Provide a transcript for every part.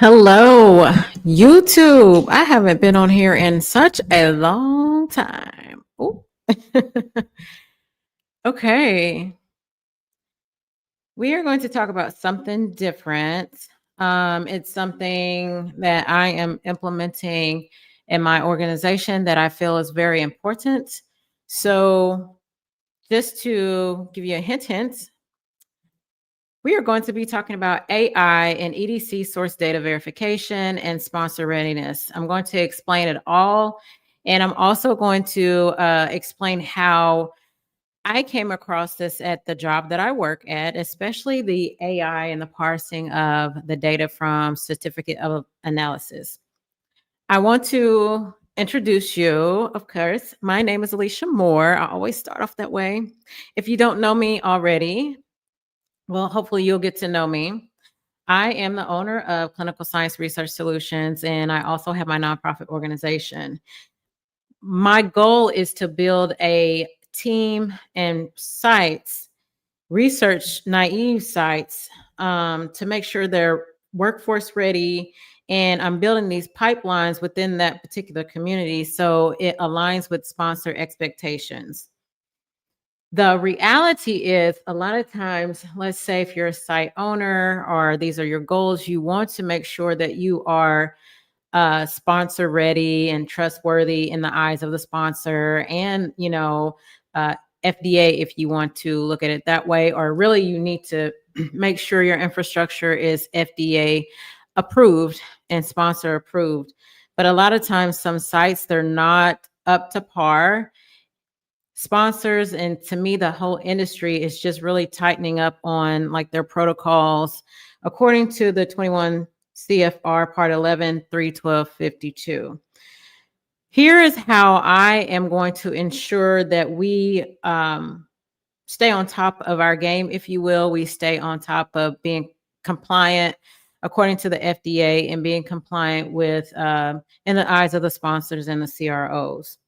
Hello, YouTube. I haven't been on here in such a long time. Ooh. Okay. We are going to talk about something different. It's something that I am implementing in my organization that I feel is very important. So, just to give you a hint, we are going to be talking about AI and EDC source data verification and sponsor readiness. I'm going to explain it all. And I'm also going to explain how I came across this at the job that I work at, especially the AI and the parsing of the data from certificate of analysis. I want to introduce you, of course. My name is Alicia Moore. I always start off that way. If you don't know me already, well, hopefully you'll get to know me. I am the owner of Clinical Science Research Solutions, and I also have my nonprofit organization. My goal is to build a team and sites, research naive sites, to make sure they're workforce ready. And I'm building these pipelines within that particular community so it aligns with sponsor expectations. The reality is a lot of times, let's say if you're a site owner or these are your goals, you want to make sure that you are sponsor ready and trustworthy in the eyes of the sponsor and, FDA, if you want to look at it that way, or really you need to make sure your infrastructure is FDA approved and sponsor approved. But a lot of times, some sites, they're not up to par. Sponsors, and to me the whole industry is just really tightening up on like their protocols according to the 21 CFR part 11 31252. Here is how I am going to ensure that we stay on top of our game, if you will. We stay on top of being compliant according to the FDA and being compliant with in the eyes of the sponsors and the CROs.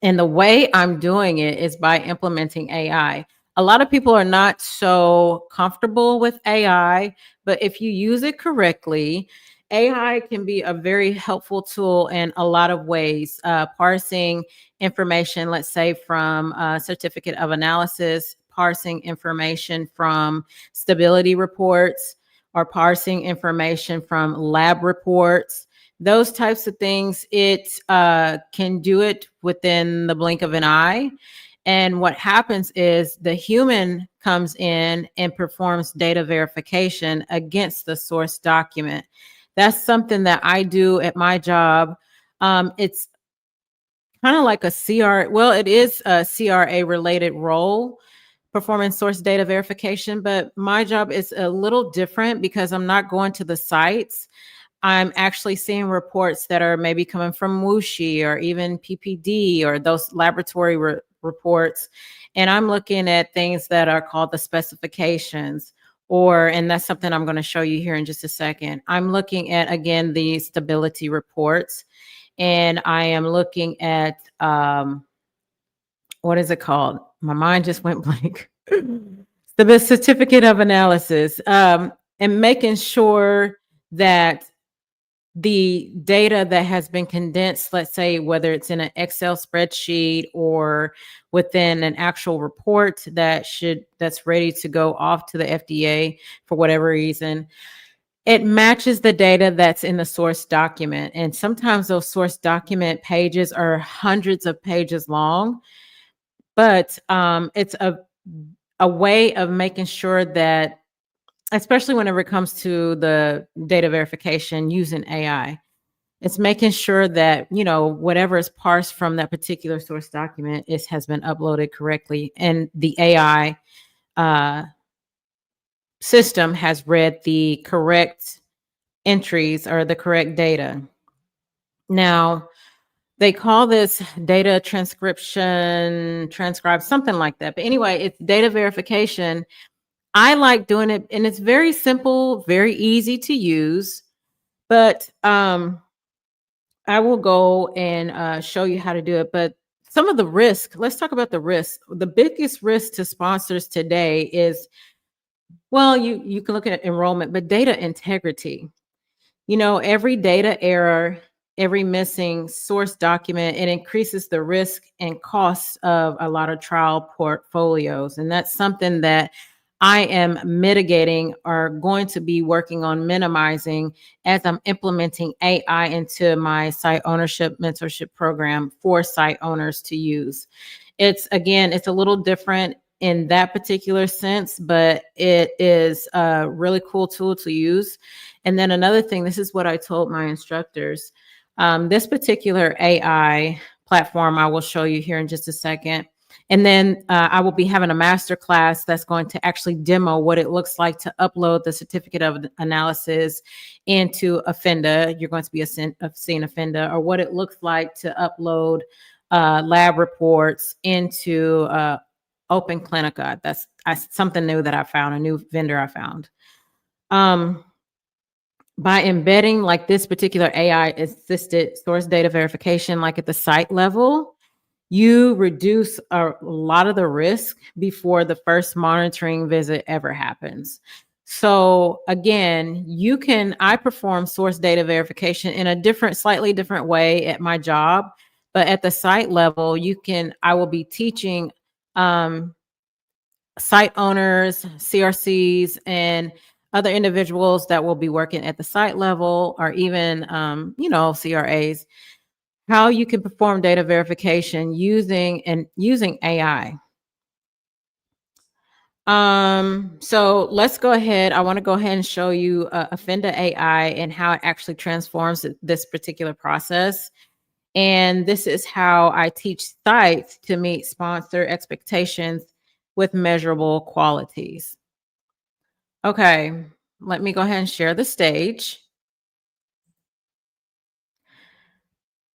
And the way I'm doing it is by implementing AI. A lot of people are not so comfortable with AI, but if you use it correctly, AI can be a very helpful tool in a lot of ways. Parsing information, let's say from a certificate of analysis, parsing information from stability reports, or parsing information from lab reports, those types of things. It can do it within the blink of an eye. And what happens is the human comes in and performs data verification against the source document. That's something that I do at my job. It's kind of like a it is a CRA related role, performing source data verification, but my job is a little different because I'm not going to the sites. I'm actually seeing reports that are maybe coming from WUSHI or even PPD or those laboratory reports. And I'm looking at things that are called the specifications, and that's something I'm going to show you here in just a second. I'm looking at, again, the stability reports, and I am looking at, what is it called? My mind just went blank. The certificate of analysis, and making sure that the data that has been condensed, let's say whether it's in an Excel spreadsheet or within an actual report that's ready to go off to the FDA for whatever reason, it matches the data that's in the source document. And sometimes those source document pages are hundreds of pages long, but it's a way of making sure that, especially whenever it comes to the data verification using AI, it's making sure that, whatever is parsed from that particular source document has been uploaded correctly. And the AI system has read the correct entries or the correct data. Now, they call this data transcribe, something like that. But anyway, it's data verification. I like doing it, and it's very simple, very easy to use. But I will go and show you how to do it. But some of the risk, let's talk about the risk. The biggest risk to sponsors today is, well, you can look at enrollment, but data integrity. Every data error, every missing source document, it increases the risk and costs of a lot of trial portfolios. And that's something that I am mitigating or going to be working on minimizing as I'm implementing AI into my site ownership mentorship program for site owners to use. It's a little different in that particular sense, but it is a really cool tool to use. And then another thing, this is what I told my instructors. This particular AI platform, I will show you here in just a second. And then I will be having a master class that's going to actually demo what it looks like to upload the certificate of analysis into Offenda. You're going to be seeing Offenda, or what it looks like to upload lab reports into Open Clinica. That's something new that I found, a new vendor I found. By embedding like this particular AI assisted source data verification, like at the site level, you reduce a lot of the risk before the first monitoring visit ever happens. So again, I perform source data verification in a slightly different way at my job, but at the site level, I will be teaching site owners, CRCs, and other individuals that will be working at the site level, or even, CRAs, how you can perform data verification using AI. So let's go ahead. I want to go ahead and show you Offenda AI and how it actually transforms this particular process. And this is how I teach sites to meet sponsor expectations with measurable qualities. Okay, let me go ahead and share the stage.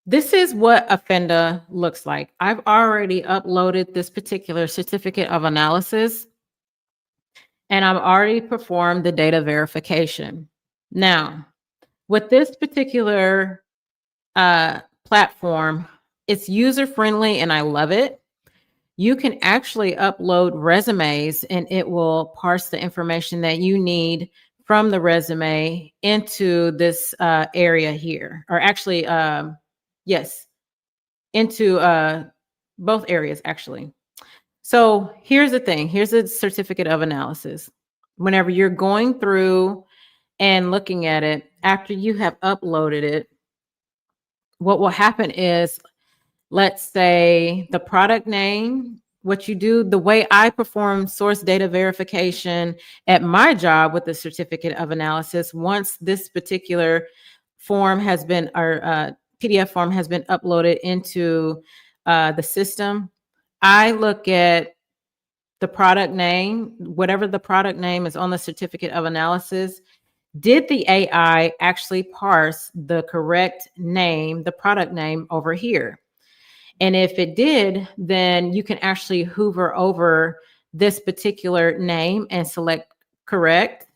This is what Offenda looks like. I've already uploaded this particular certificate of analysis, and I've already performed the data verification. Now, with this particular platform, it's user-friendly and I love it. You can actually upload resumes and it will parse the information that you need from the resume into this area here, or actually, yes, into both areas actually. So here's the thing. Here's a certificate of analysis. Whenever you're going through and looking at it, after you have uploaded it, what will happen is, let's say the product name, what you do, the way I perform source data verification at my job with the certificate of analysis, once this particular form has been, or PDF form has been uploaded into the system, I look at the product name, whatever the product name is on the certificate of analysis. Did the AI actually parse the correct name, the product name over here? And if it did, then you can actually hover over this particular name and select correct.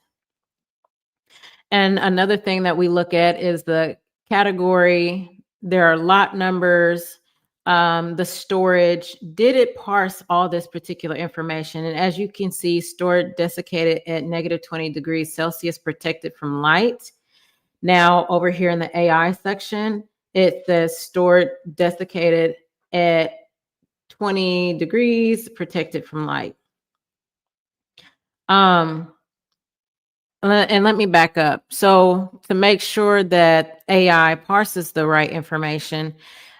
And another thing that we look at is the category. There are lot numbers, the storage. Did it parse all this particular information? And as you can see, stored desiccated at -20 degrees Celsius, protected from light. Now over here in the AI section, it says stored desiccated at 20 degrees, protected from light. And let me back up. So to make sure that AI parses the right information,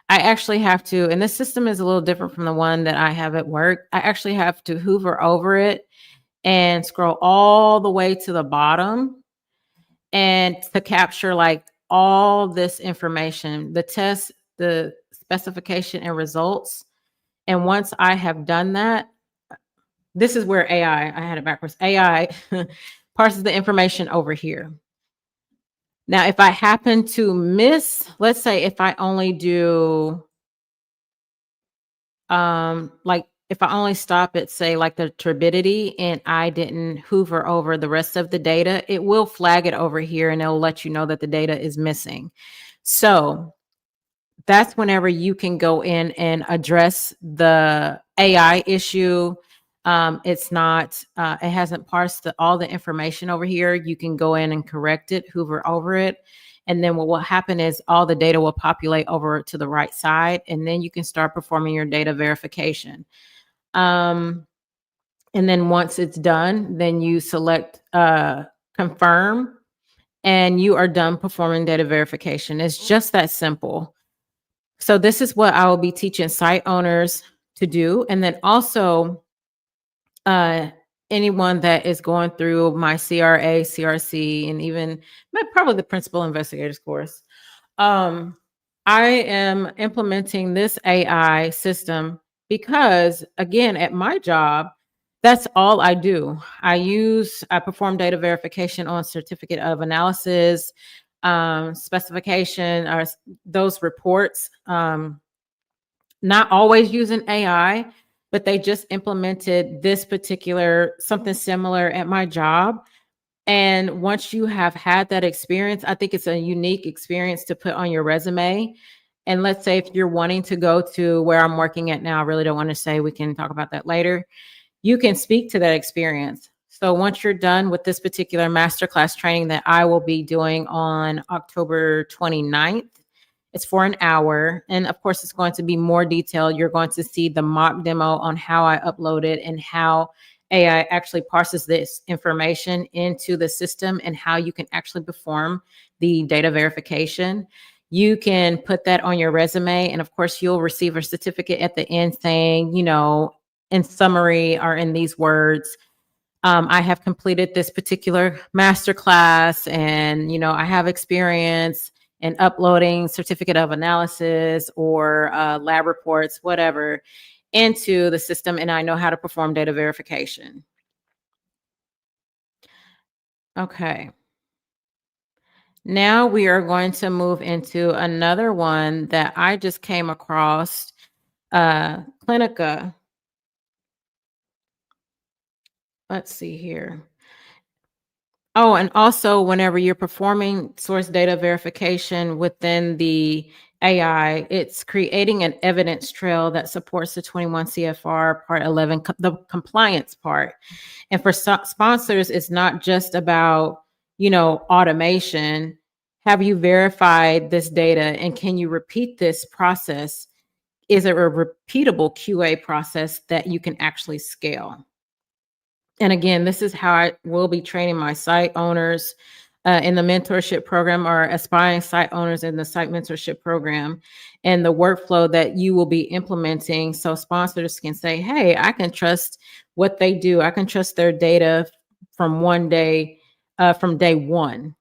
I actually have to, and this system is a little different from the one that I have at work. I actually have to hover over it and scroll all the way to the bottom and to capture like all this information, the test, the specification and results. And once I have done that, this is where AI, I had it backwards, AI parses the information over here. Now, if I happen to miss, let's say if I only do, like if I only stop at say like the turbidity and I didn't hover over the rest of the data, it will flag it over here and it'll let you know that the data is missing. So that's whenever you can go in and address the AI issue. It's not, it hasn't parsed all the information over here. You can go in and correct it, hover over it. And then what will happen is all the data will populate over to the right side. And then you can start performing your data verification. And then once it's done, then you select confirm, and you are done performing data verification. It's just that simple. So this is what I will be teaching site owners to do. And then also anyone that is going through my CRA, CRC, and even probably the principal investigators course. I am implementing this AI system because, again, at my job, that's all I do. I perform data verification on certificate of analysis, specification, or those reports. Not always using AI, but they just implemented this particular something similar at my job. And once you have had that experience, I think it's a unique experience to put on your resume. And let's say if you're wanting to go to where I'm working at now, I really don't want to say, we can talk about that later. You can speak to that experience. So once you're done with this particular masterclass training that I will be doing on October 29th, it's for an hour. And of course, it's going to be more detailed. You're going to see the mock demo on how I upload it and how AI actually parses this information into the system and how you can actually perform the data verification. You can put that on your resume. And of course, you'll receive a certificate at the end saying, in summary or in these words, I have completed this particular masterclass, and, I have experience in uploading certificate of analysis or lab reports, whatever, into the system, and I know how to perform data verification. Okay. Now we are going to move into another one that I just came across, Clinica. Let's see here. Oh, and also whenever you're performing source data verification within the AI, it's creating an evidence trail that supports the 21 CFR Part 11, the compliance part. And for sponsors, it's not just about, automation. Have you verified this data, and can you repeat this process? Is it a repeatable QA process that you can actually scale? And again, this is how I will be training my site owners in the mentorship program, or aspiring site owners in the site mentorship program, and the workflow that you will be implementing. So sponsors can say, hey, I can trust what they do. I can trust their data from day one,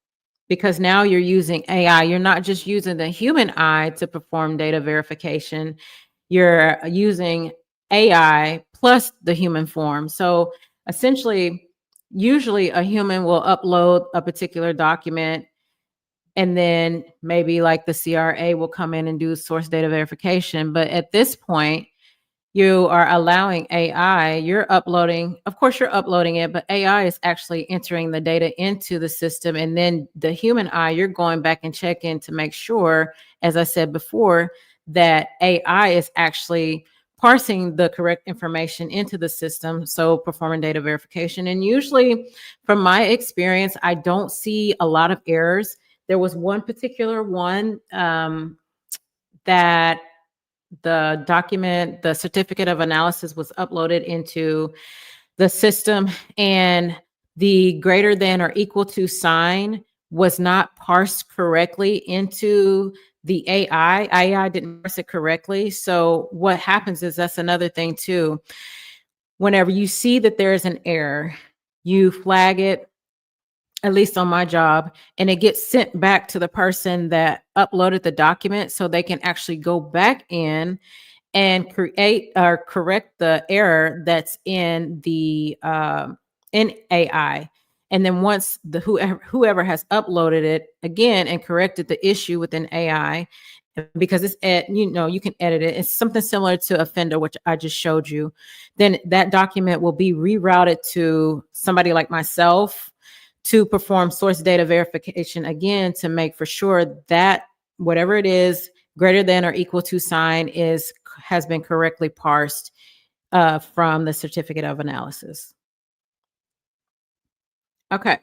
because now you're using AI. You're not just using the human eye to perform data verification. You're using AI plus the human form. So essentially, usually a human will upload a particular document, and then maybe like the CRA will come in and do source data verification. But at this point, you are allowing AI, you're uploading it, but AI is actually entering the data into the system. And then the human eye, you're going back and checking to make sure, as I said before, that AI is actually parsing the correct information into the system. So performing data verification. And usually from my experience, I don't see a lot of errors. There was one particular one that the certificate of analysis was uploaded into the system, and the greater than or equal to sign was not parsed correctly into the AI. AI didn't parse it correctly. So what happens is, that's another thing too. Whenever you see that there is an error, you flag it, at least on my job, and it gets sent back to the person that uploaded the document, so they can actually go back in and create or correct the error that's in the in AI. And then once whoever has uploaded it again and corrected the issue within AI, because it's you can edit it. It's something similar to Offender, which I just showed you. Then that document will be rerouted to somebody like myself to perform source data verification again, to make for sure that whatever it is, greater than or equal to sign has been correctly parsed from the certificate of analysis. Okay.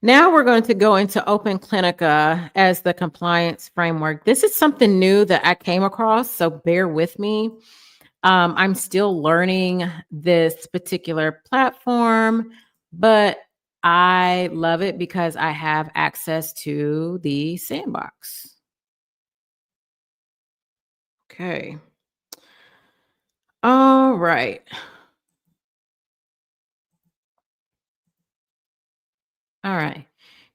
Now we're going to go into Open Clinica as the compliance framework. This is something new that I came across, so bear with me. I'm still learning this particular platform, but I love it because I have access to the sandbox. Okay. All right. All right.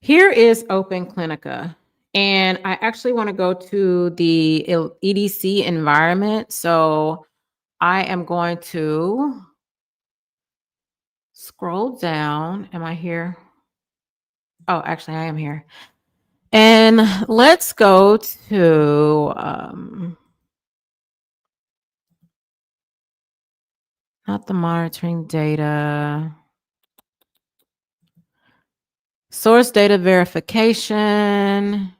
Here is Open Clinica. And I actually want to go to the EDC environment. So I am going to scroll down. Am I here? Oh, actually, I am here. And let's go to not the monitoring data. Source data verification.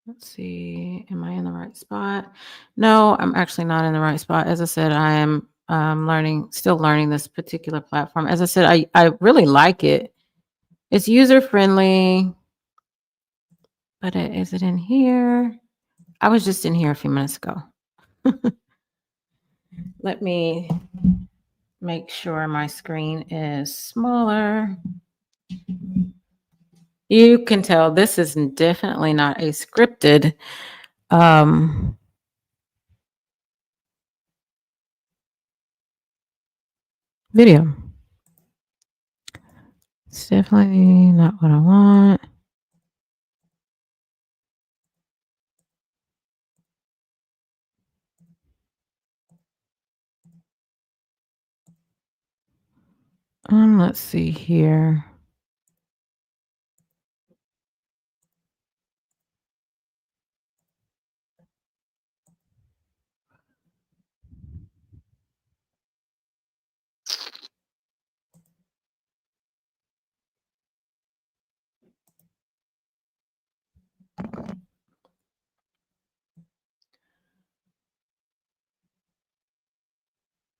Let's see. Am I in the right spot? No, I'm actually not in the right spot. As I said, I am still learning this particular platform. As I said, I really like it. It's user friendly. But is it in here? I was just in here a few minutes ago. Let me make sure my screen is smaller. You can tell this is definitely not a scripted video. It's definitely not what I want. Let's see here.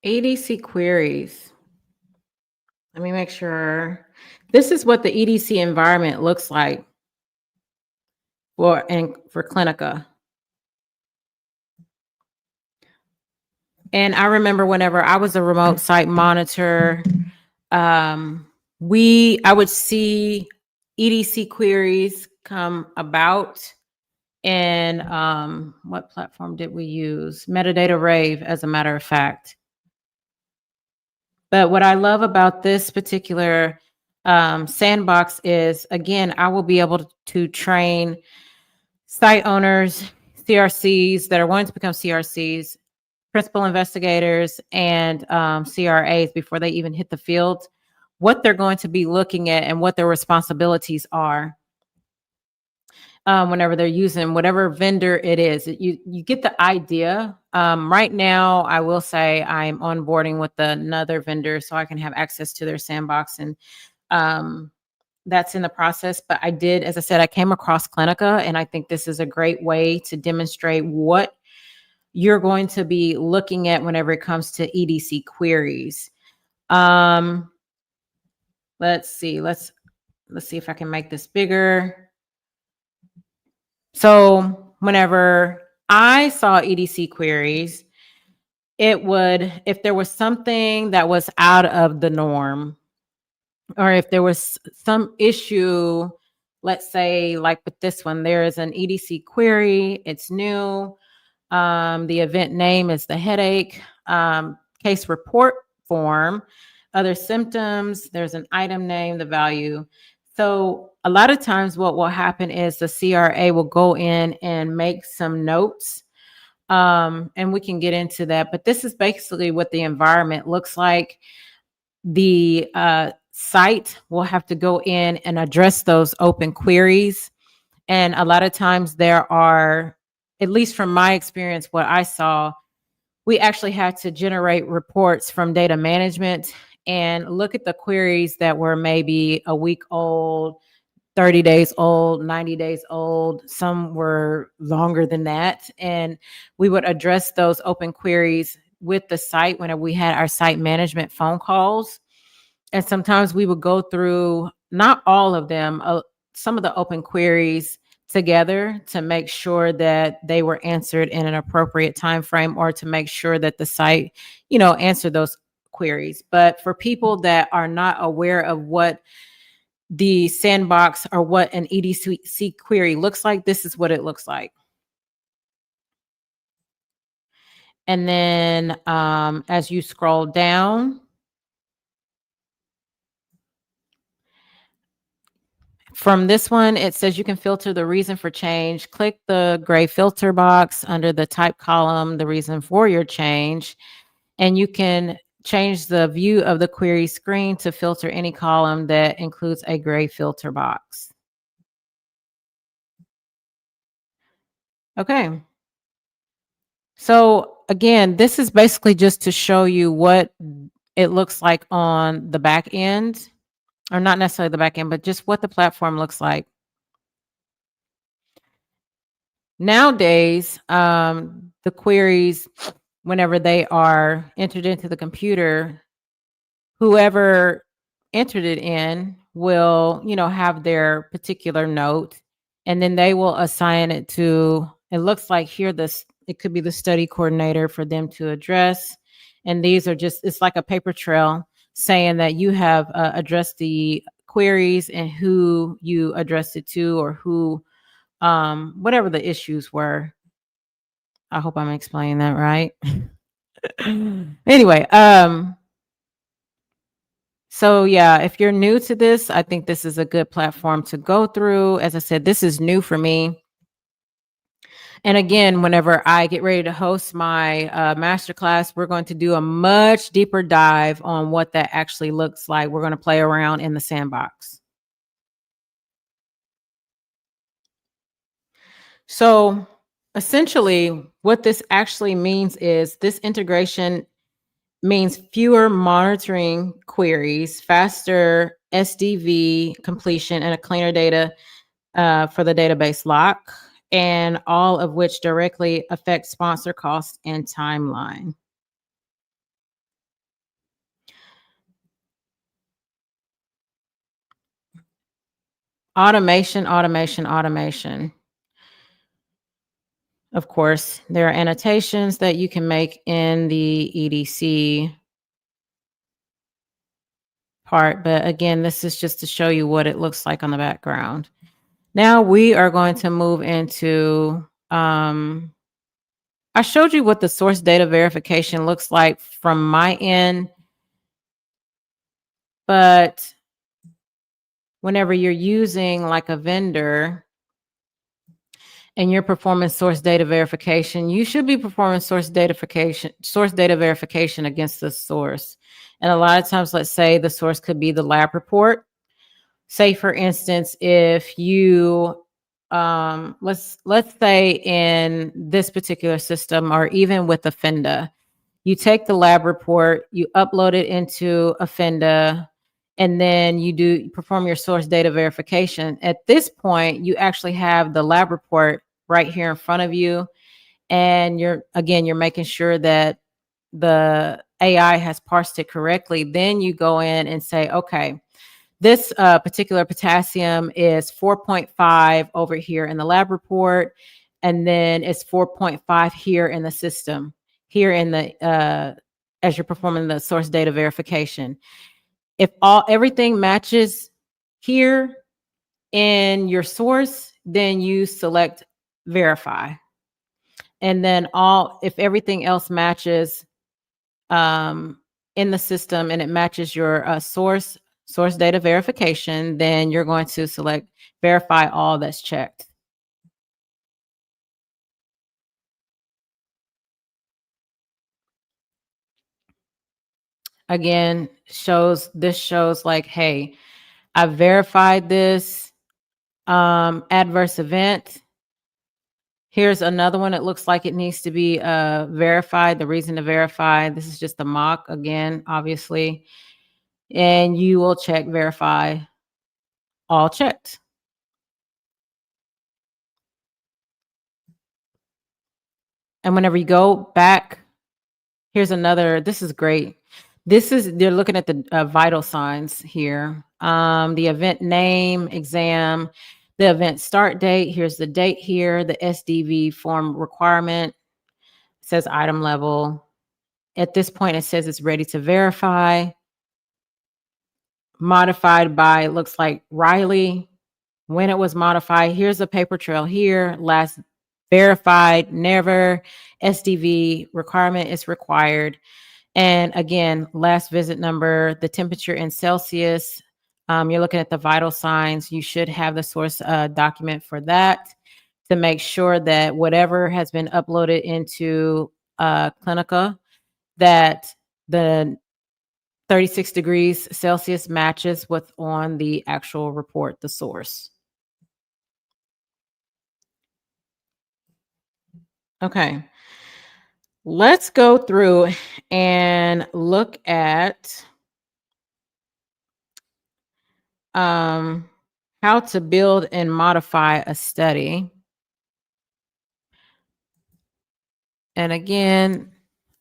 EDC queries. Let me make sure. This is what the EDC environment looks like for Clinica. And I remember whenever I was a remote site monitor, I would see EDC queries come about. And what platform did we use? Metadata Rave, as a matter of fact. But what I love about this particular sandbox is, again, I will be able to train site owners, CRCs that are wanting to become CRCs, principal investigators, and CRAs before they even hit the field, what they're going to be looking at and what their responsibilities are. Whenever they're using whatever vendor it is, you get the idea. Right now, I will say I'm onboarding with another vendor so I can have access to their sandbox, and that's in the process. But as I said, I came across Clinica, and I think this is a great way to demonstrate what you're going to be looking at whenever it comes to EDC queries. Let's see. Let's see if I can make this bigger. So whenever I saw EDC queries, it would, if there was something that was out of the norm, or if there was some issue, let's say like with this one, there is an EDC query, it's new. The event name is the headache, case report form, other symptoms, there's an item name, the value. So a lot of times what will happen is the CRA will go in and make some notes, and we can get into that. But this is basically what the environment looks like. The site will have to go in and address those open queries. And a lot of times there are, at least from my experience, what I saw, we actually had to generate reports from data management and look at the queries that were maybe a week old, 30 days old, 90 days old. Some were longer than that. And we would address those open queries, with the site whenever we had our site management phone calls. And sometimes we would go through, not all of them, some of the open queries together to make sure that they were answered in an appropriate time frame, or to make sure that the site, answered those queries. But for people that are not aware of what the sandbox or what an EDC query looks like, this is what it looks like. And then as you scroll down, from this one, it says you can filter the reason for change. Click the gray filter box under the type column, the reason for your change, and you can change the view of the query screen to filter any column that includes a gray filter box. Okay. So again, this is basically just to show you what it looks like on the back end, or not necessarily the back end, but just what the platform looks like. Nowadays, the queries, whenever they are entered into the computer, whoever entered it in will, have their particular note, and then they will assign it to, it looks like here, it could be the study coordinator for them to address. And these are just, it's like a paper trail saying that you have addressed the queries and who you addressed it to, or who, whatever the issues were. I hope I'm explaining that right. Anyway, so yeah, if you're new to this, I think this is a good platform to go through. As I said, this is new for me. And again, whenever I get ready to host my masterclass, we're going to do a much deeper dive on what that actually looks like. We're going to play around in the sandbox. So essentially, what this actually means is this integration means fewer monitoring queries, faster SDV completion, and a cleaner data for the database lock, and all of which directly affect sponsor costs and timeline. Automation, automation, automation. Of course, there are annotations that you can make in the EDC part, but again, this is just to show you what it looks like on the background. Now we are going to move into, I showed you what the source data verification looks like from my end, but whenever you're using like a vendor and you're performing source data verification, you should be performing source data verification against the source. And a lot of times, let's say the source could be the lab report. Say, for instance, if you, let's say in this particular system, or even with Offenda, you take the lab report, you upload it into Offenda, and then you perform your source data verification. At this point, you actually have the lab report right here in front of you. And you're making sure that the AI has parsed it correctly. Then you go in and say, okay, this particular potassium is 4.5 over here in the lab report, and then it's 4.5 here in the system, here in the as you're performing the source data verification. If everything matches here in your source, then you select verify. And then if everything else matches in the system and it matches your source data verification, then you're going to select verify all that's checked. Again, shows like, hey, I've verified this adverse event. Here's another one. It looks like it needs to be verified. The reason to verify, this is just a mock again, obviously. And you will check verify all checked. And whenever you go back Here's another. This is great. They're looking at the vital signs here. The event name, exam, the event start date. Here's the date here. The SDV form requirement. It says item level. At this point, it says it's ready to verify. Modified by, it looks like Riley. When it was modified, here's a paper trail here. Last verified, never. SDV requirement is required. And again, last visit number, the temperature in Celsius. You're looking at the vital signs. You should have the source document for that to make sure that whatever has been uploaded into Clinica, that the 36 degrees Celsius matches what's on the actual report, the source. Okay. Let's go through and look at how to build and modify a study. And again,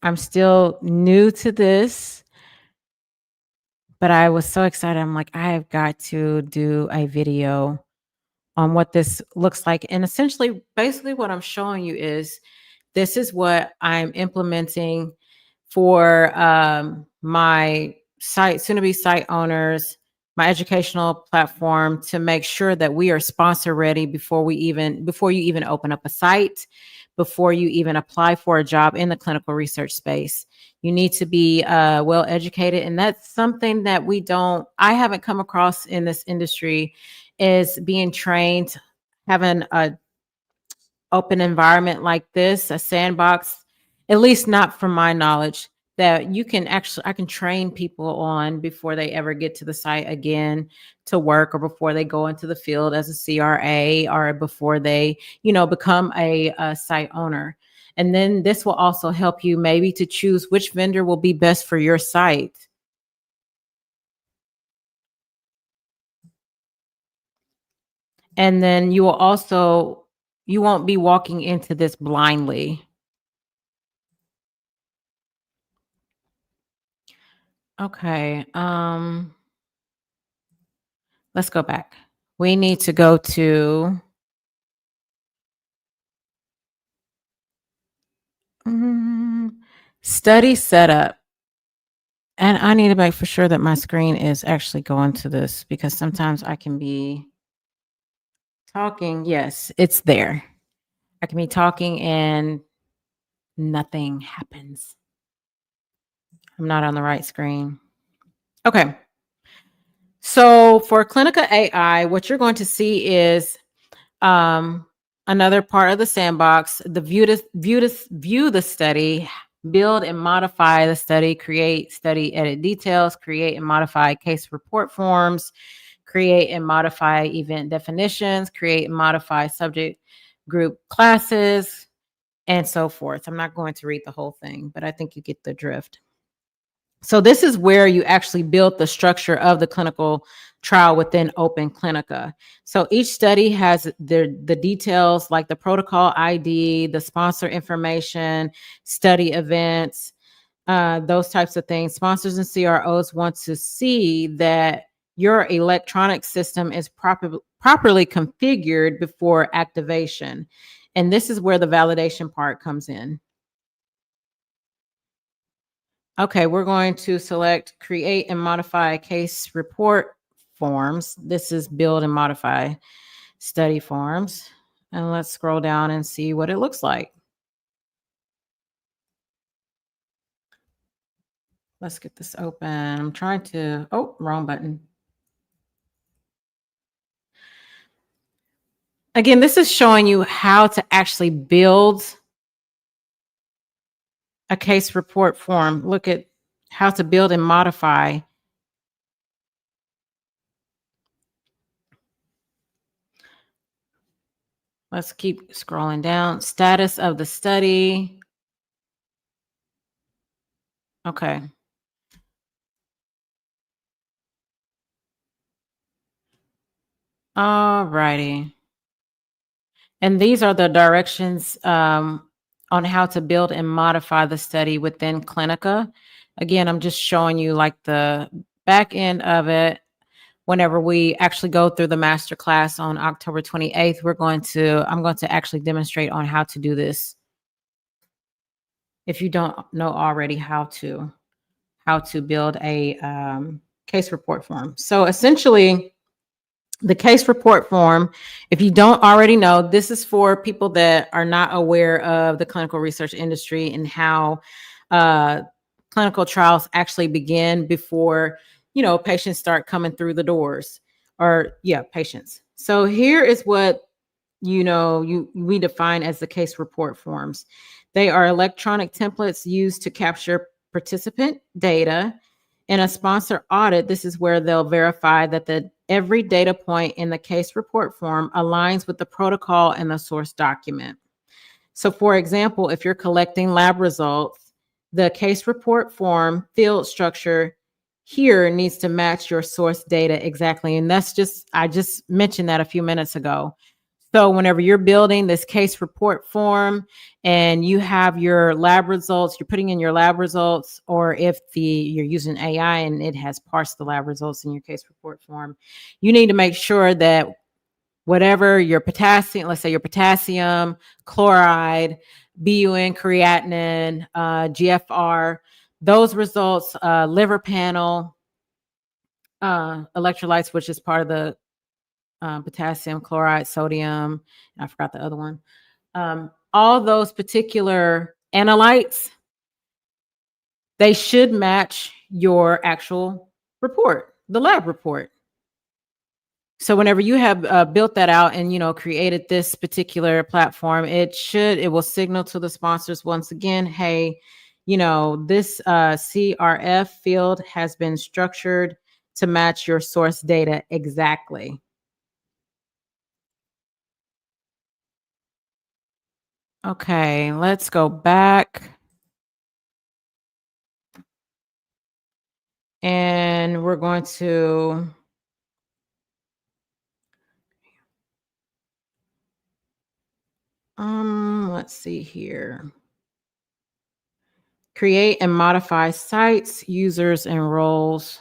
I'm still new to this, but I was so excited. I'm like, I have got to do a video on what this looks like. And essentially, basically what I'm showing you is this is what I'm implementing for my site, soon to be site owners, my educational platform, to make sure that we are sponsor ready before you even open up a site, before you even apply for a job in the clinical research space. You need to be well educated. And that's something that I haven't come across in this industry, is being trained, having a open environment like this, a sandbox, at least not from my knowledge, that I can train people on before they ever get to the site again to work, or before they go into the field as a CRA, or before they, become a site owner. And then this will also help you maybe to choose which vendor will be best for your site. And then you won't be walking into this blindly. Okay. Let's go back. We need to go to study setup. And I need to make for sure that my screen is actually going to this, because sometimes I can be talking. Yes, it's there. I can be talking and nothing happens. I'm not on the right screen. Okay. So for Clinica AI, what you're going to see is another part of the sandbox, the view the study, build and modify the study, create study edit details, create and modify case report forms, create and modify event definitions, create and modify subject group classes, and so forth. I'm not going to read the whole thing, but I think you get the drift. So this is where you actually build the structure of the clinical trial within Open Clinica. So each study has the details, like the protocol ID, the sponsor information, study events, those types of things. Sponsors and CROs want to see that your electronic system is properly configured before activation. And this is where the validation part comes in. Okay, we're going to select create and modify case report forms. This is build and modify study forms. And let's scroll down and see what it looks like. Let's get this open. I'm trying to, wrong button. Again, this is showing you how to actually build a case report form. Look at how to build and modify. Let's keep scrolling down. Status of the study. Okay. All righty. And these are the directions on on how to build and modify the study within Clinica. Again, I'm just showing you like the back end of it. Whenever we actually go through the masterclass on October 28th, I'm going to actually demonstrate on how to do this. If you don't know already how to build a case report form. So essentially, the case report form, if you don't already know, this is for people that are not aware of the clinical research industry and how clinical trials actually begin before, patients start coming through the doors, or patients. So here is what we define as the case report forms. They are electronic templates used to capture participant data. In a sponsor audit, this is where they'll verify that every data point in the case report form aligns with the protocol and the source document. So for example, if you're collecting lab results, the case report form field structure here needs to match your source data exactly. And I just mentioned that a few minutes ago. So whenever you're building this case report form and you have your lab results, you're putting in your lab results, or if you're using AI and it has parsed the lab results in your case report form, you need to make sure that whatever your potassium, let's say your potassium, chloride, BUN, creatinine, GFR, those results, liver panel, electrolytes, which is part of the potassium, chloride, sodium, I forgot the other one. All those particular analytes, they should match your actual report, the lab report. So whenever you have built that out and created this particular platform, it will signal to the sponsors once again, hey, this CRF field has been structured to match your source data exactly. Okay, let's go back. And we're going to let's see here. Create and modify sites, users, and roles.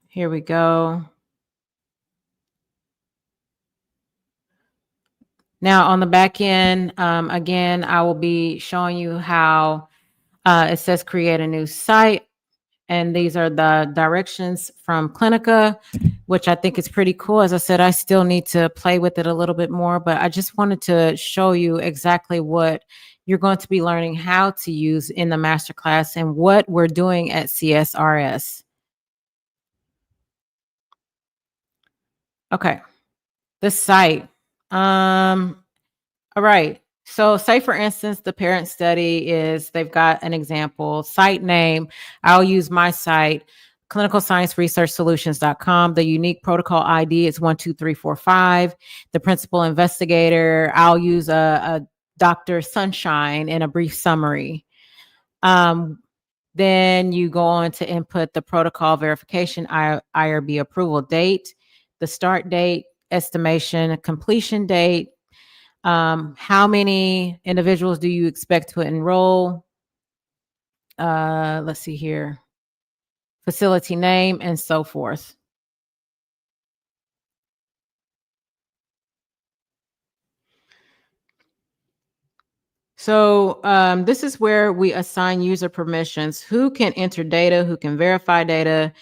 Here we go. Now on the back end, again, I will be showing you how it says create a new site. And these are the directions from Clinica, which I think is pretty cool. As I said, I still need to play with it a little bit more, but I just wanted to show you exactly what you're going to be learning how to use in the masterclass and what we're doing at CSRS. Okay, the site. All right. So say for instance, the parent study they've got an example site name. I'll use my site, clinicalscienceresearchsolutions.com. The unique protocol ID is 12345. The principal investigator, I'll use a Dr. Sunshine in a brief summary. Then you go on to input the protocol verification, IRB approval date, the start date, estimation, completion date. How many individuals do you expect to enroll? Let's see here. Facility name and so forth. So this is where we assign user permissions. Who can enter data, who can verify data,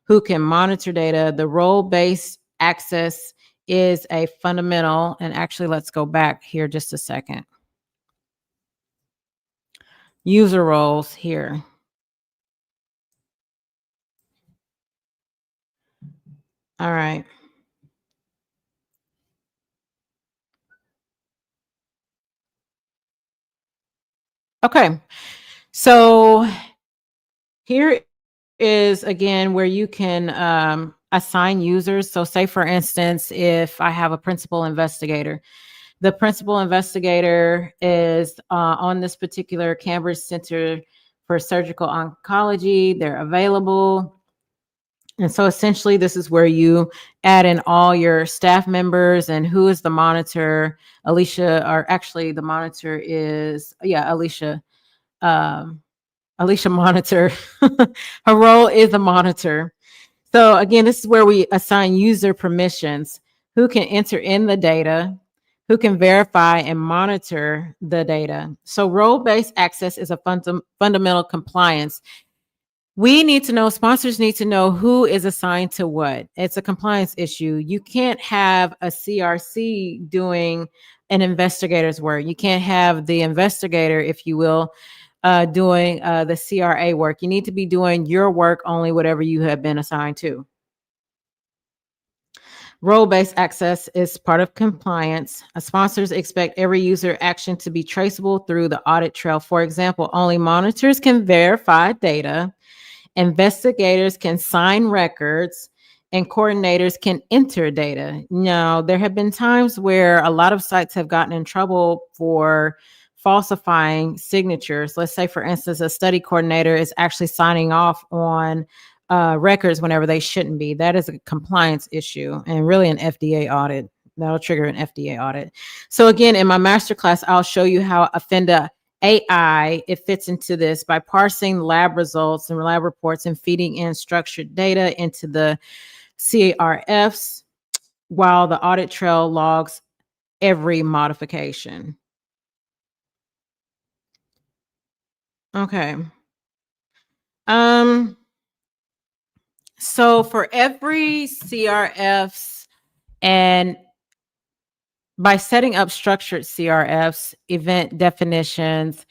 who can monitor data. The role-based access is a fundamental. And actually, let's go back here just a second. User roles here. All right. Okay. So here is again where you can assign users. So say for instance, if I have a principal investigator, the principal investigator is on this particular Cambridge Center for Surgical Oncology. They're available. And so essentially, this is where you add in all your staff members and who is the monitor. Alicia, or actually, the monitor is, yeah, Alicia. Um, Alicia Monitor. Her role is a monitor. So again, this is where we assign user permissions, who can enter in the data, who can verify and monitor the data. So role-based access is a fundamental compliance. We need to know, sponsors need to know who is assigned to what. It's a compliance issue. You can't have a CRC doing an investigator's work. You can't have the investigator, if you will, doing the CRA work. You need to be doing your work only, whatever you have been assigned to. Role-based access is part of compliance. Sponsors expect every user action to be traceable through the audit trail. For example, only monitors can verify data, investigators can sign records, and coordinators can enter data. Now, there have been times where a lot of sites have gotten in trouble for falsifying signatures. Let's say, for instance, a study coordinator is actually signing off on records whenever they shouldn't be. That is a compliance issue and really an FDA audit. That'll trigger an FDA audit. So again, in my masterclass, I'll show you how Offenda AI, it fits into this by parsing lab results and lab reports and feeding in structured data into the CRFs while the audit trail logs every modification. Okay. So for every CRFs, and by setting up structured CRFs, event definitions,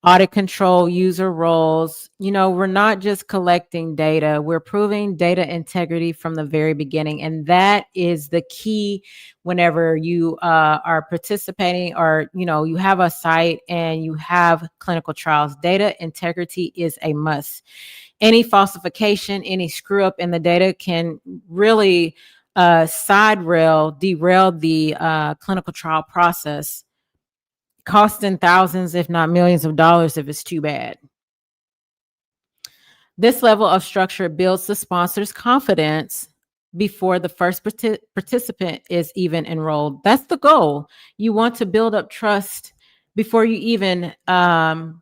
audit control, user roles, we're not just collecting data, we're proving data integrity from the very beginning. And that is the key whenever you are participating, or, you have a site and you have clinical trials. Data integrity is a must. Any falsification, any screw up in the data can really derail the clinical trial process, costing thousands, if not millions of dollars if it's too bad. This level of structure builds the sponsor's confidence before the first participant is even enrolled. That's the goal. You want to build up trust before you even are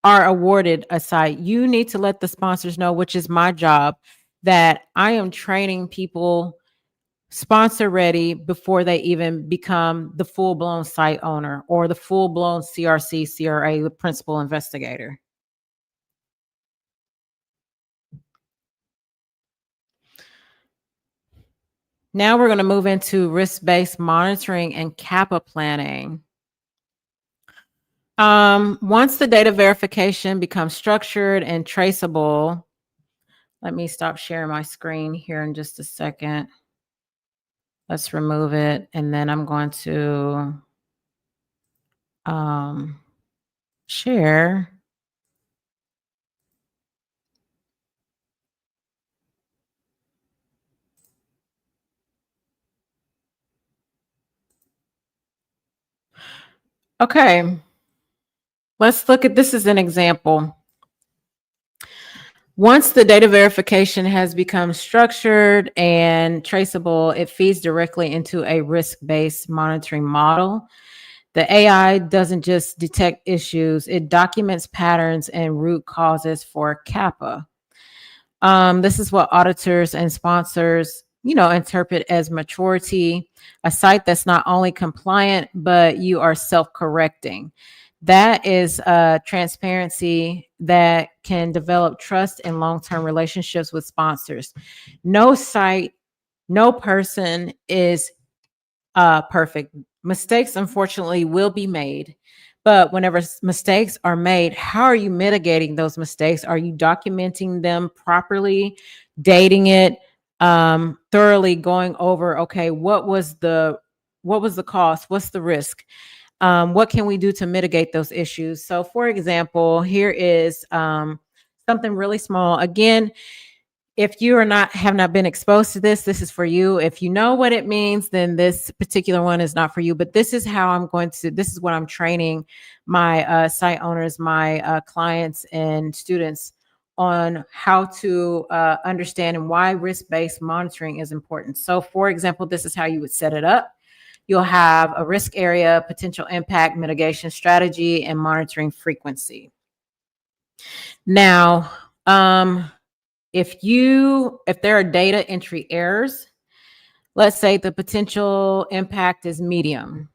awarded a site. You need to let the sponsors know, which is my job, that I am training people sponsor ready before they even become the full-blown site owner or the full-blown CRC, CRA, the principal investigator. Now we're going to move into risk-based monitoring and CAPA planning. Once the data verification becomes structured and traceable, let me stop sharing my screen here in just a second. Let's remove it. And then I'm going to share. Okay. Let's look at this as an example. Once the data verification has become structured and traceable, it feeds directly into a risk-based monitoring model. The AI doesn't just detect issues, it documents patterns and root causes for CAPA. This is what auditors and sponsors, interpret as maturity, a site that's not only compliant, but you are self-correcting. That is transparency that can develop trust and long-term relationships with sponsors. No site, no person is perfect. Mistakes, unfortunately, will be made. But whenever mistakes are made, how are you mitigating those mistakes? Are you documenting them properly, dating it, thoroughly going over, okay, what was the cost? What's the risk? What can we do to mitigate those issues? So for example, here is something really small. Again, if you have not been exposed to this, this is for you. If you know what it means, then this particular one is not for you. But this is how this is what I'm training my site owners, my clients and students on how to understand and why risk-based monitoring is important. So for example, this is how you would set it up. You'll have a risk area, potential impact, mitigation strategy, and monitoring frequency. Now, if there are data entry errors, let's say the potential impact is medium.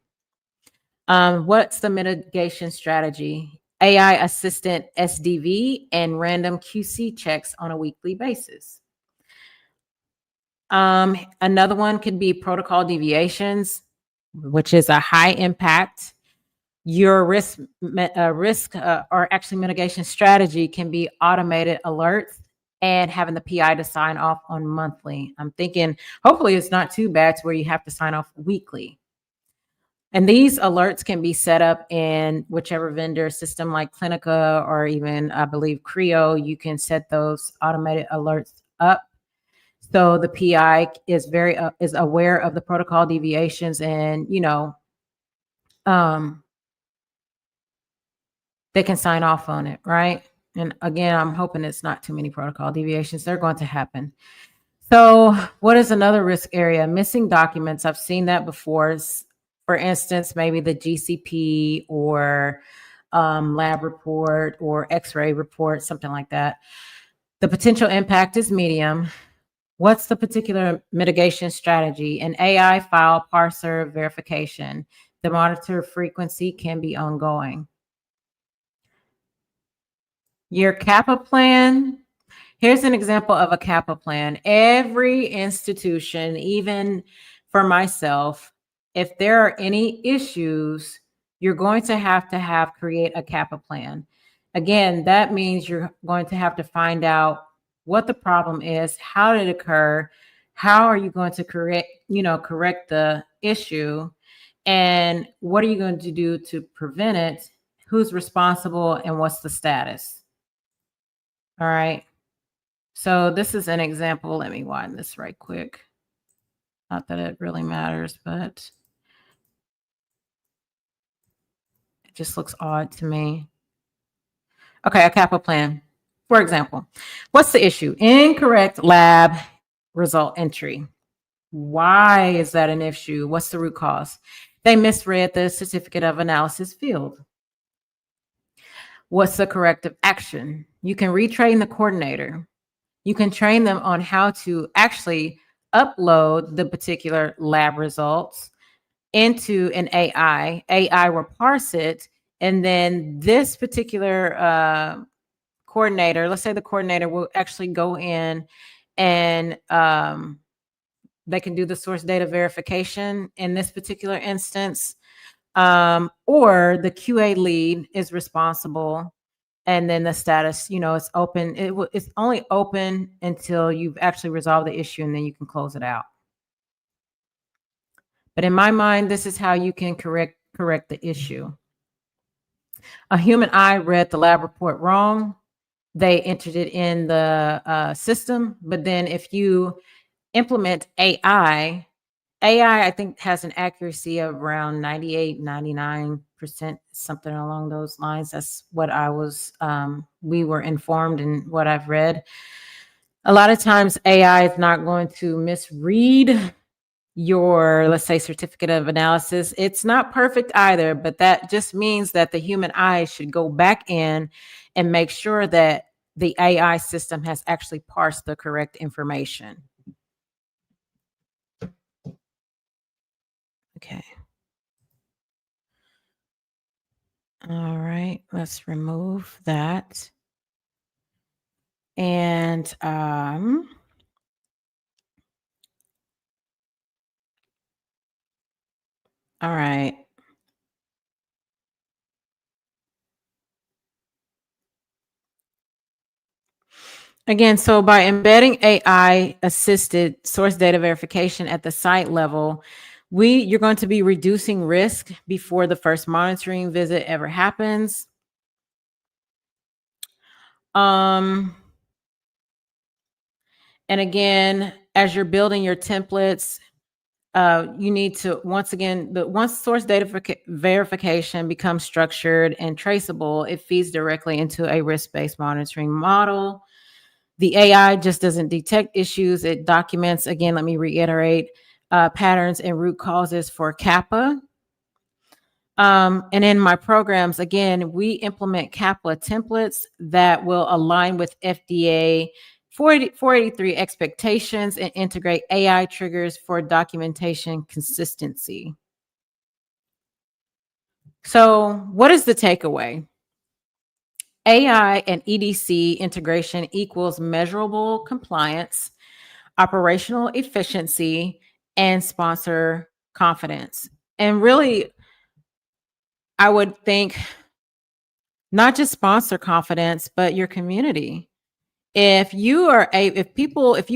What's the mitigation strategy? AI assistant SDV and random QC checks on a weekly basis. Another one could be protocol deviations, which is a high impact. Your risk or actually mitigation strategy can be automated alerts and having the PI to sign off on monthly. I'm thinking hopefully it's not too bad to where you have to sign off weekly. And these alerts can be set up in whichever vendor system like Clinica or even I believe Creo. You can set those automated alerts up. So the PI is is aware of the protocol deviations and, they can sign off on it, right? And again, I'm hoping it's not too many protocol deviations. They're going to happen. So what is another risk area? Missing documents. I've seen that before. For instance, maybe the GCP or lab report or X-ray report, something like that. The potential impact is medium. What's the particular mitigation strategy? An AI file parser verification. The monitor frequency can be ongoing. Your CAPA plan. Here's an example of a CAPA plan. Every institution, even for myself, if there are any issues, you're going to have create a CAPA plan. Again, that means you're going to have to find out what the problem is, how did it occur, how are you going to correct the issue, and what are you going to do to prevent it, who's responsible, and what's the status. All right. So this is an example. Let me widen this right quick. Not that it really matters, but it just looks odd to me. Okay, a CAPA plan. For example, what's the issue? Incorrect lab result entry. Why is that an issue? What's the root cause? They misread the certificate of analysis field. What's the corrective action? You can retrain the coordinator. You can train them on how to actually upload the particular lab results into an AI. AI will parse it, and then this particular coordinator, let's say the coordinator will actually go in and they can do the source data verification in this particular instance, or the QA lead is responsible. And then the status, it's open. It's only open until you've actually resolved the issue, and then you can close it out. But in my mind, this is how you can correct the issue. A human eye read the lab report wrong. They entered it in the system. But then if you implement AI, I think has an accuracy of around 98, 99%, something along those lines. That's what we were informed and what I've read. A lot of times AI is not going to misread your, let's say, certificate of analysis. It's not perfect either, but that just means that the human eye should go back in and make sure that the AI system has actually parsed the correct information. Okay. All right, let's remove that. And all right. Again, so by embedding AI assisted source data verification at the site level, you're going to be reducing risk before the first monitoring visit ever happens. And again, as you're building your templates, you need to, once source data verification becomes structured and traceable, it feeds directly into a risk-based monitoring model. The AI just doesn't detect issues. It documents, again, let me reiterate, patterns and root causes for CAPA. And in my programs, again, we implement CAPA templates that will align with FDA 483 expectations and integrate AI triggers for documentation consistency. So what is the takeaway? AI and EDC integration equals measurable compliance, operational efficiency, and sponsor confidence. And really, I would think not just sponsor confidence, but your community. If you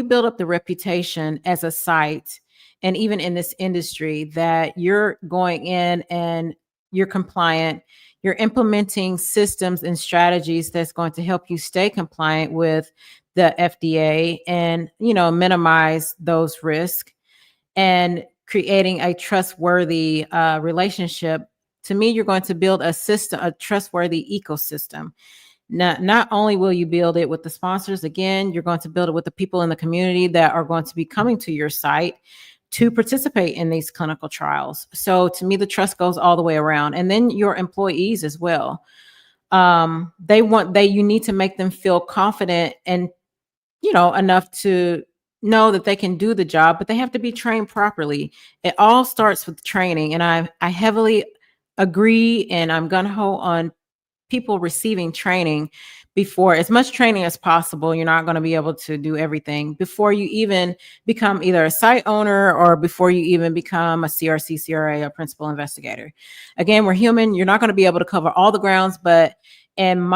build up the reputation as a site, and even in this industry, that you're going in and you're compliant, you're implementing systems and strategies that's going to help you stay compliant with the FDA and, minimize those risks, and creating a trustworthy relationship. To me, you're going to build a trustworthy ecosystem. Not only will you build it with the sponsors, again, you're going to build it with the people in the community that are going to be coming to your site to participate in these clinical trials. So to me, the trust goes all the way around. And then your employees as well. You need to make them feel confident and, enough to know that they can do the job, but they have to be trained properly. It all starts with training. And I heavily agree, and I'm gung-ho on people receiving training before, as much training as possible. You're not going to be able to do everything before you even become either a site owner or before you even become a CRC, CRA, or principal investigator. Again, we're human. You're not going to be able to cover all the grounds, but in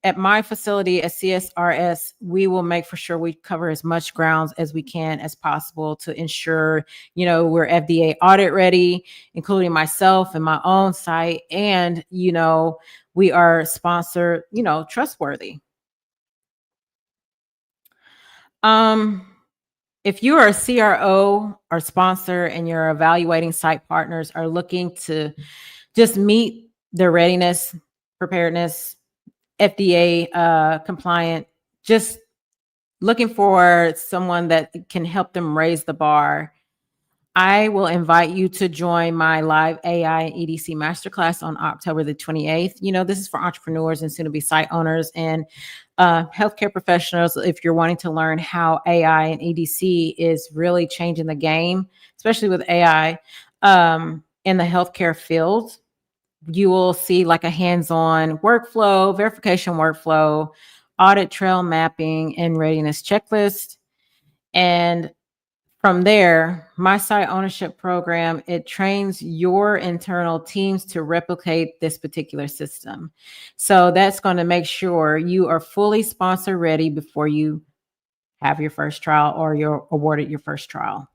at my facility at CSRS, we will make for sure we cover as much grounds as we can as possible to ensure, we're FDA audit ready, including myself and my own site. And, we are sponsor, trustworthy. If you are a CRO or sponsor and your evaluating site partners are looking to just meet their readiness, preparedness, FDA compliant, just looking for someone that can help them raise the bar, I will invite you to join my live AI EDC Masterclass on October the 28th. This is for entrepreneurs and soon-to-be site owners and healthcare professionals. If you're wanting to learn how AI and EDC is really changing the game, especially with AI in the healthcare field, you will see like a hands-on workflow, verification workflow, audit trail mapping, and readiness checklist. And from there, my site ownership program, it trains your internal teams to replicate this particular system. So that's going to make sure you are fully sponsor ready before you have your first trial or you're awarded your first trial.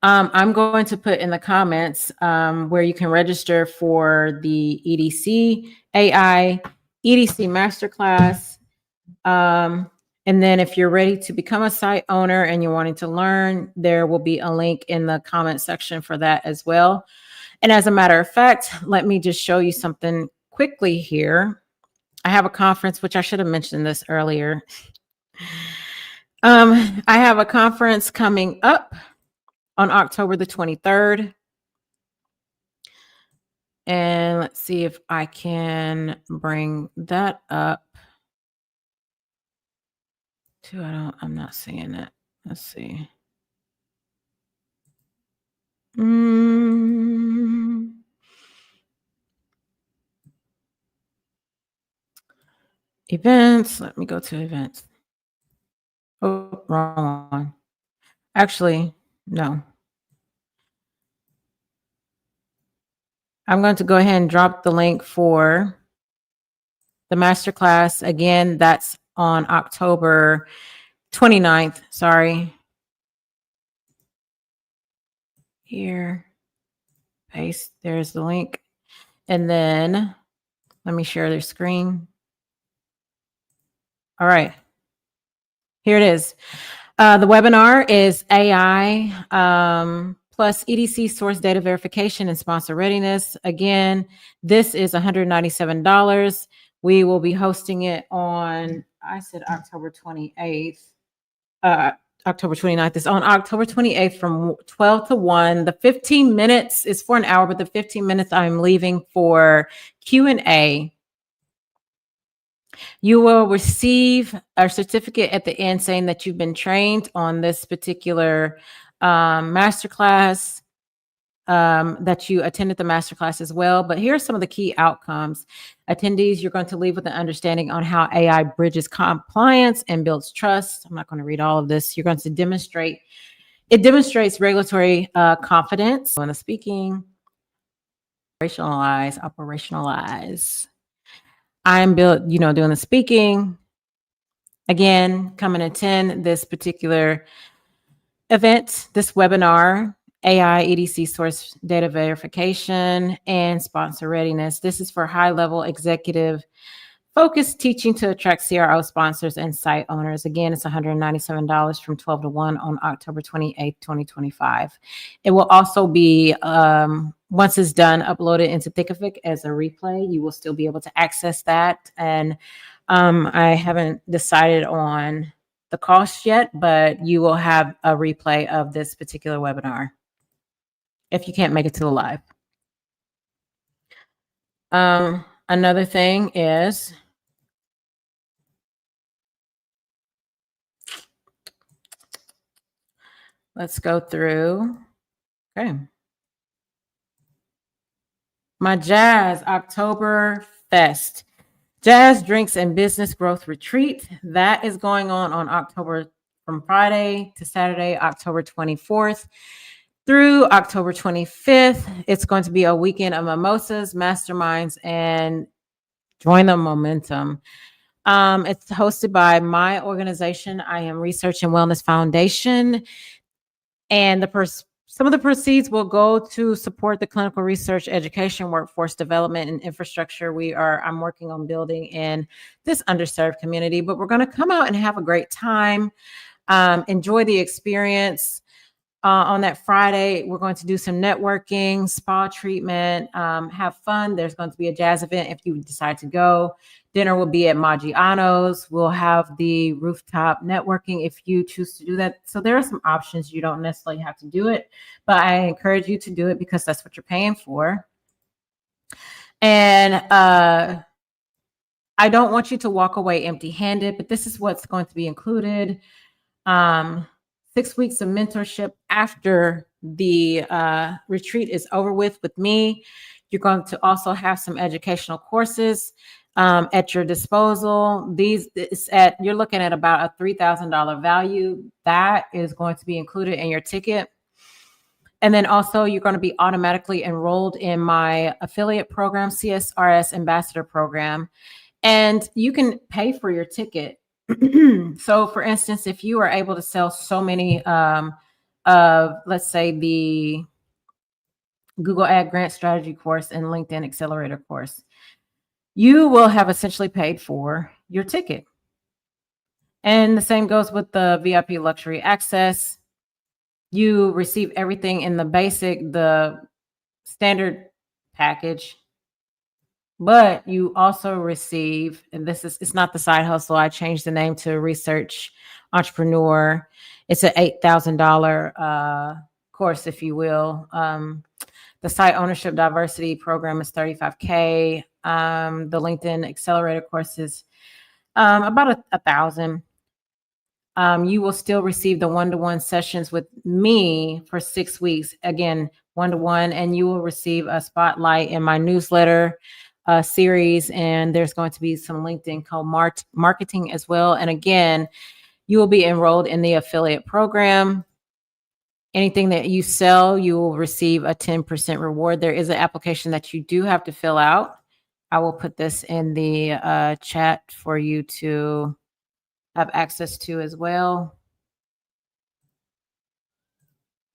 I'm going to put in the comments where you can register for the EDC, AI EDC Masterclass. And then if you're ready to become a site owner and you're wanting to learn, there will be a link in the comment section for that as well. And as a matter of fact, let me just show you something quickly here. I have a conference, which I should have mentioned this earlier. I have a conference coming up on October the 23rd. And let's see if I can bring that up. I'm not seeing it. Let's see. Events. Let me go to events. Oh, wrong one. Actually, no. I'm going to go ahead and drop the link for the masterclass. Again, that's on October 29th. Sorry. Here. Paste. There's the link. And then let me share their screen. All right. Here it is. The webinar is AI plus EDC source data verification and sponsor readiness. Again, this is $197. We will be hosting it on, I said October 28th. October 29th is on October 28th from 12 to 1. The 15 minutes is for an hour, but the 15 minutes I'm leaving for Q&A. You will receive a certificate at the end saying that you've been trained on this particular masterclass, that you attended the masterclass as well. But here are some of the key outcomes. Attendees, you're going to leave with an understanding on how AI bridges compliance and builds trust. I'm not going to read all of this. You're going to demonstrate, it demonstrates regulatory confidence. When the speaking, operationalize. I'm doing the speaking. Again, come and attend this particular event, this webinar, AI EDC source data verification and sponsor readiness. This is for high-level executive focused teaching to attract CRO sponsors and site owners. Again, it's $197 from 12 to 1 on October 28th, 2025. It will also be, once it's done, uploaded into Thinkific as a replay. You will still be able to access that. And I haven't decided on the cost yet, but you will have a replay of this particular webinar if you can't make it to the live. Another thing is, let's go through. Okay. My Jazz October Fest, Jazz Drinks and Business Growth Retreat. That is going on October, from Friday to Saturday, October 24th through October 25th. It's going to be a weekend of mimosas, masterminds, and join the momentum. It's hosted by my organization. I am Research and Wellness Foundation. And some of the proceeds will go to support the clinical research, education, workforce development, and infrastructure I'm working on building in this underserved community. But we're going to come out and have a great time, enjoy the experience. On that Friday, we're going to do some networking, spa treatment, have fun. There's going to be a jazz event if you decide to go. Dinner will be at Maggiano's. We'll have the rooftop networking if you choose to do that. So there are some options. You don't necessarily have to do it, but I encourage you to do it because that's what you're paying for. And I don't want you to walk away empty-handed, but this is what's going to be included. 6 weeks of mentorship after the retreat is over with me. You're going to also have some educational courses at your disposal. You're looking at about a $3,000 value. That is going to be included in your ticket. And then also you're going to be automatically enrolled in my affiliate program, CSRS Ambassador Program, and you can pay for your ticket. So for instance, if you are able to sell so many of, let's say, the Google Ad Grant Strategy course and LinkedIn Accelerator course, you will have essentially paid for your ticket. And the same goes with the VIP Luxury Access. You receive everything in the standard package, but you also receive, and it's not the side hustle. I changed the name to Research Entrepreneur. It's an $8,000 course, if you will. The Site Ownership Diversity Program is $35K. The LinkedIn Accelerator course is about $1,000. You will still receive the one-to-one sessions with me for 6 weeks. Again, one-to-one, and you will receive a spotlight in my newsletter series, and there's going to be some LinkedIn co-marketing as well. And again, you will be enrolled in the affiliate program. Anything that you sell, you will receive a 10% reward. There is an application that you do have to fill out. I will put this in the chat for you to have access to as well.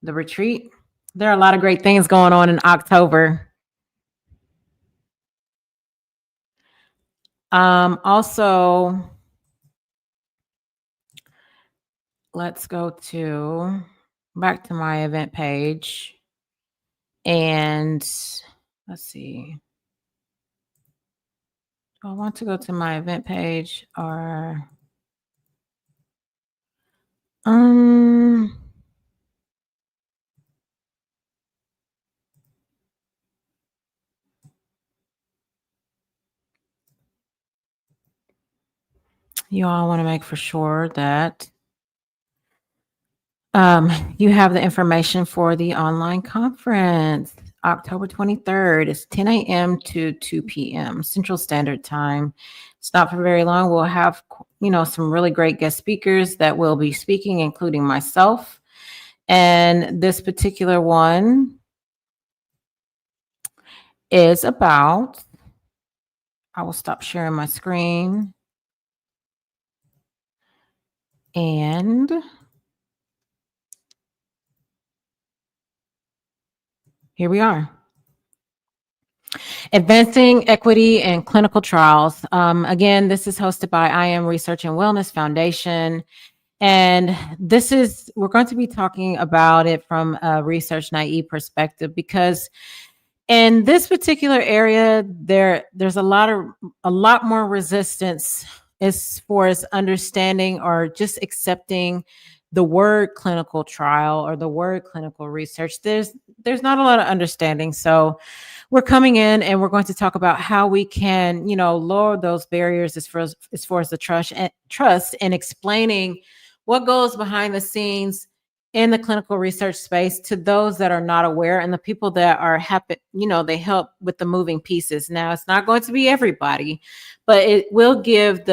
The retreat. There are a lot of great things going on in October. Also, let's go back to my event page, and let's see. I want to go to my event page or you all want to make for sure that you have the information for the online conference, October 23rd. It's 10 a.m. to 2 p.m. Central Standard Time. It's not for very long. We'll have, some really great guest speakers that will be speaking, including myself. And this particular one is about, I will stop sharing my screen. And here we are. Advancing Equity in Clinical Trials. Again, this is hosted by I Am Research and Wellness Foundation. And we're going to be talking about it from a research-naïve perspective, because in this particular area, there's a lot more resistance as far as understanding or just accepting the word clinical trial or the word clinical research. There's not a lot of understanding. So we're coming in and we're going to talk about how we can, lower those barriers as far as the trust and explaining what goes behind the scenes in the clinical research space to those that are not aware, and the people that are happy, they help with the moving pieces. Now, it's not going to be everybody, but it will give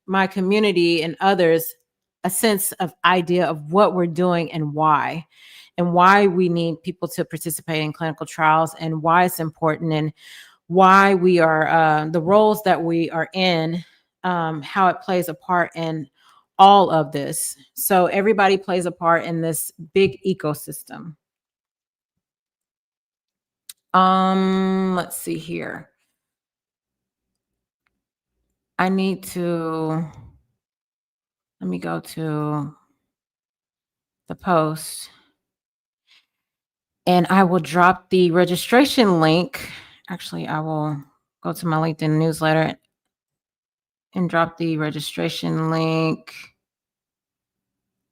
my community and others a sense of idea of what we're doing and why we need people to participate in clinical trials, and why it's important, and why we are the roles that we are in, how it plays a part in all of this. So everybody plays a part in this big ecosystem. Let's see here. Let me go to the post, and I will drop the registration link. Actually, I will go to my LinkedIn newsletter and drop the registration link.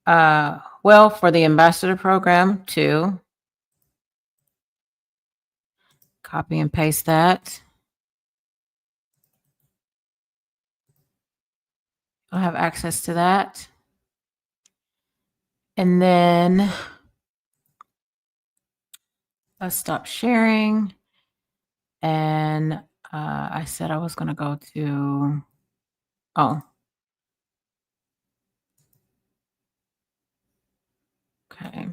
For the ambassador program too. Copy and paste that. I'll have access to that. And then let's stop sharing. And I said I was going to go to, okay.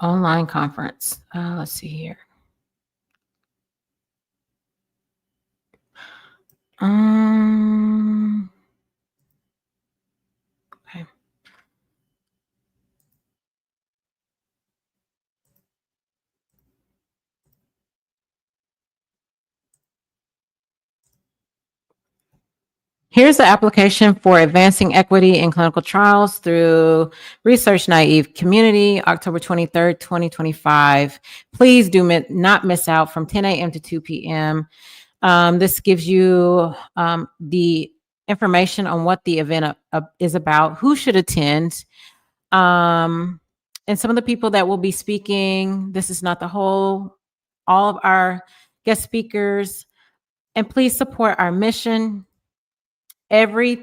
Online conference. Let's see here. Okay. Here's the application for Advancing Equity in Clinical Trials through research-naïve community, October 23rd, 2025. Please do not miss out from 10 a.m. to 2 p.m. This gives you the information on what the event is about, who should attend, and some of the people that will be speaking. This is not all of our guest speakers. And please support our mission. Every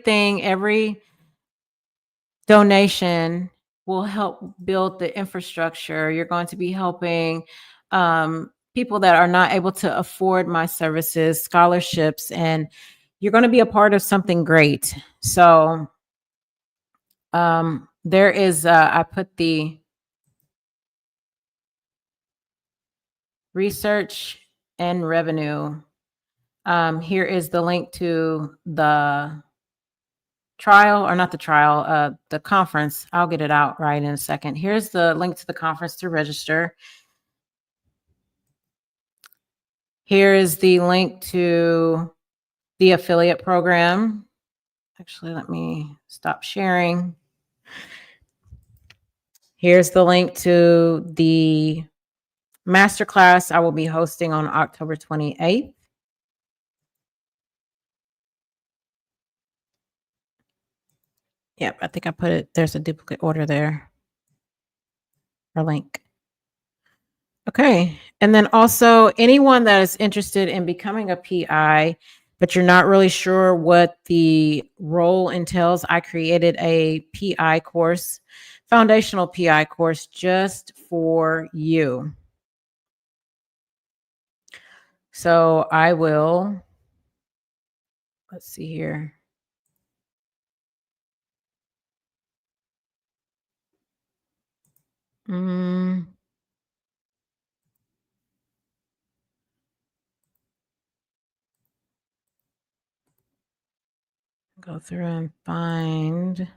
donation will help build the infrastructure. You're going to be helping people that are not able to afford my services, scholarships, and you're going to be a part of something great. So there is, I put the research and revenue. Here is the link to the the conference. I'll get it out right in a second. Here's the link to the conference to register. Here is the link to the affiliate program. Actually, let me stop sharing. Here's the link to the masterclass I will be hosting on October 28th. Yep, I think I put it, there's a duplicate order there, or link. Okay. And then also anyone that is interested in becoming a PI, but you're not really sure what the role entails, I created a PI course, foundational PI course just for you. So I will, let's see here. Go through and find.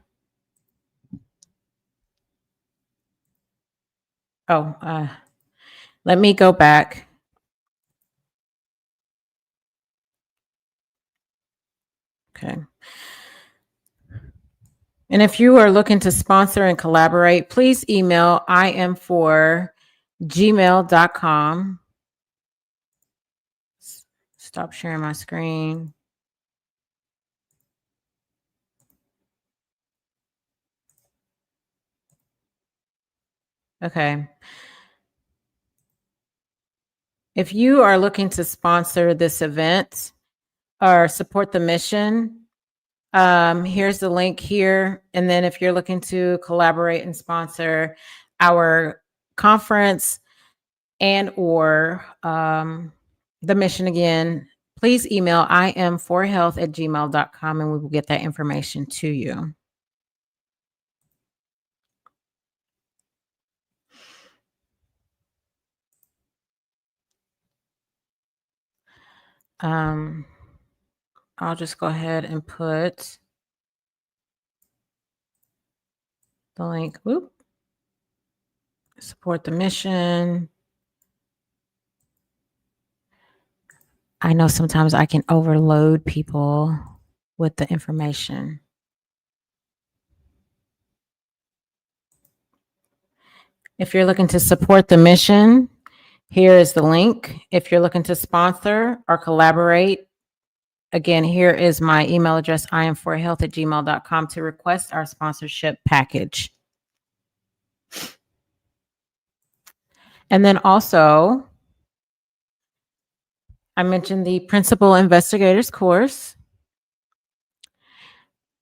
Let me go back. Okay. And if you are looking to sponsor and collaborate, please email im4gmail.com. Stop sharing my screen. Okay. If you are looking to sponsor this event or support the mission, here's the link here. And then if you're looking to collaborate and sponsor our conference and or the mission again, please email im4health@gmail.com and we will get that information to you. I'll just go ahead and put the link. Whoop. Support the mission. I know sometimes I can overload people with the information. If you're looking to support the mission, here is the link. If you're looking to sponsor or collaborate, again, here is my email address, im4health@gmail.com, to request our sponsorship package. And then also, I mentioned the Principal Investigators course.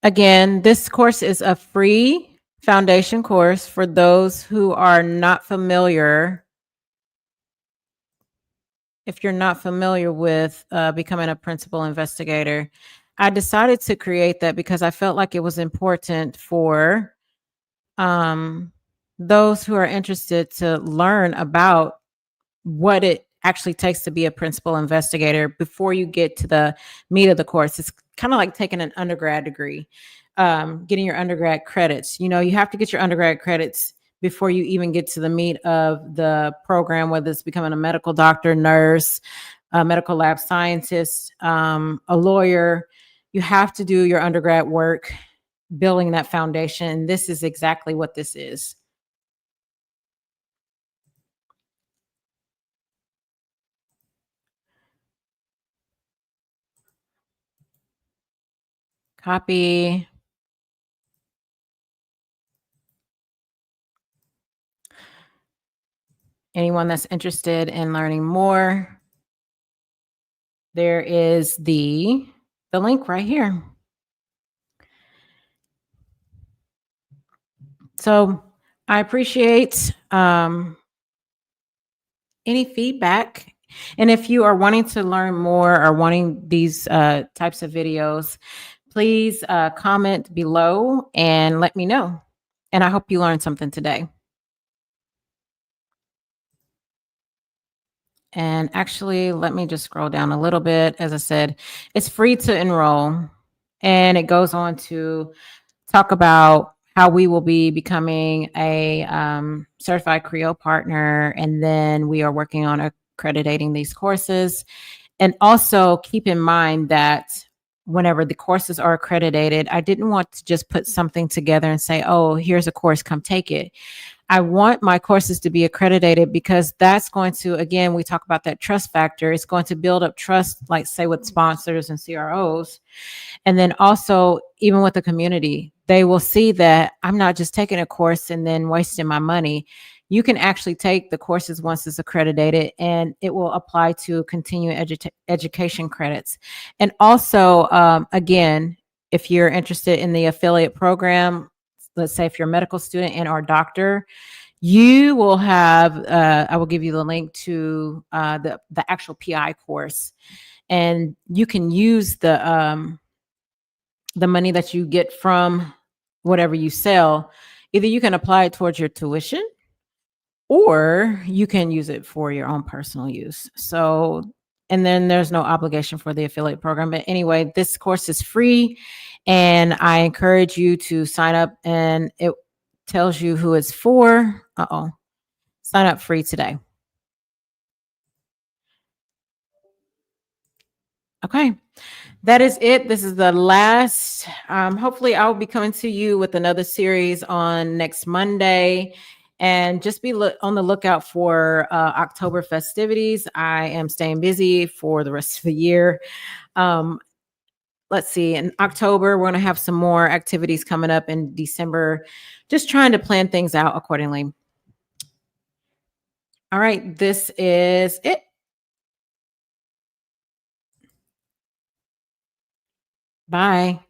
Again, this course is a free foundation course for those who are not familiar. If you're not familiar with becoming a principal investigator, I decided to create that because I felt like it was important for those who are interested to learn about what it actually takes to be a principal investigator before you get to the meat of the course. It's kind of like taking an undergrad degree, getting your undergrad credits. You know, you have to get your undergrad credits before you even get to the meat of the program, whether it's becoming a medical doctor, nurse, a medical lab scientist, a lawyer. You have to do your undergrad work building that foundation. And this is exactly what this is. Copy. Anyone that's interested in learning more, there is the link right here. So I appreciate any feedback. And if you are wanting to learn more or wanting these types of videos, please comment below and let me know. And I hope you learned something today. And actually, let me just scroll down a little bit. As I said, it's free to enroll. And it goes on to talk about how we will be becoming a certified Creole partner. And then we are working on accrediting these courses. And also keep in mind that whenever the courses are accredited, I didn't want to just put something together and say, oh, here's a course, come take it. I want my courses to be accredited because that's going to, again, we talk about that trust factor. It's going to build up trust, like say with sponsors and CROs. And then also, even with the community, they will see that I'm not just taking a course and then wasting my money. You can actually take the courses once it's accredited, and it will apply to continuing education credits. And also, again, if you're interested in the affiliate program, let's say if you're a medical student and or doctor, you will have, I will give you the link to the actual PI course, and you can use the money that you get from whatever you sell. Either you can apply it towards your tuition, or you can use it for your own personal use. So, and then there's no obligation for the affiliate program. But anyway, this course is free, and I encourage you to sign up, and it tells you who it's for. Sign up free today. Okay. That is it. This is the last. Hopefully, I'll be coming to you with another series on next Monday. And just be on the lookout for October festivities. I am staying busy for the rest of the year. Let's see. In October, we're going to have some more activities coming up in December. Just trying to plan things out accordingly. All right. This is it. Bye.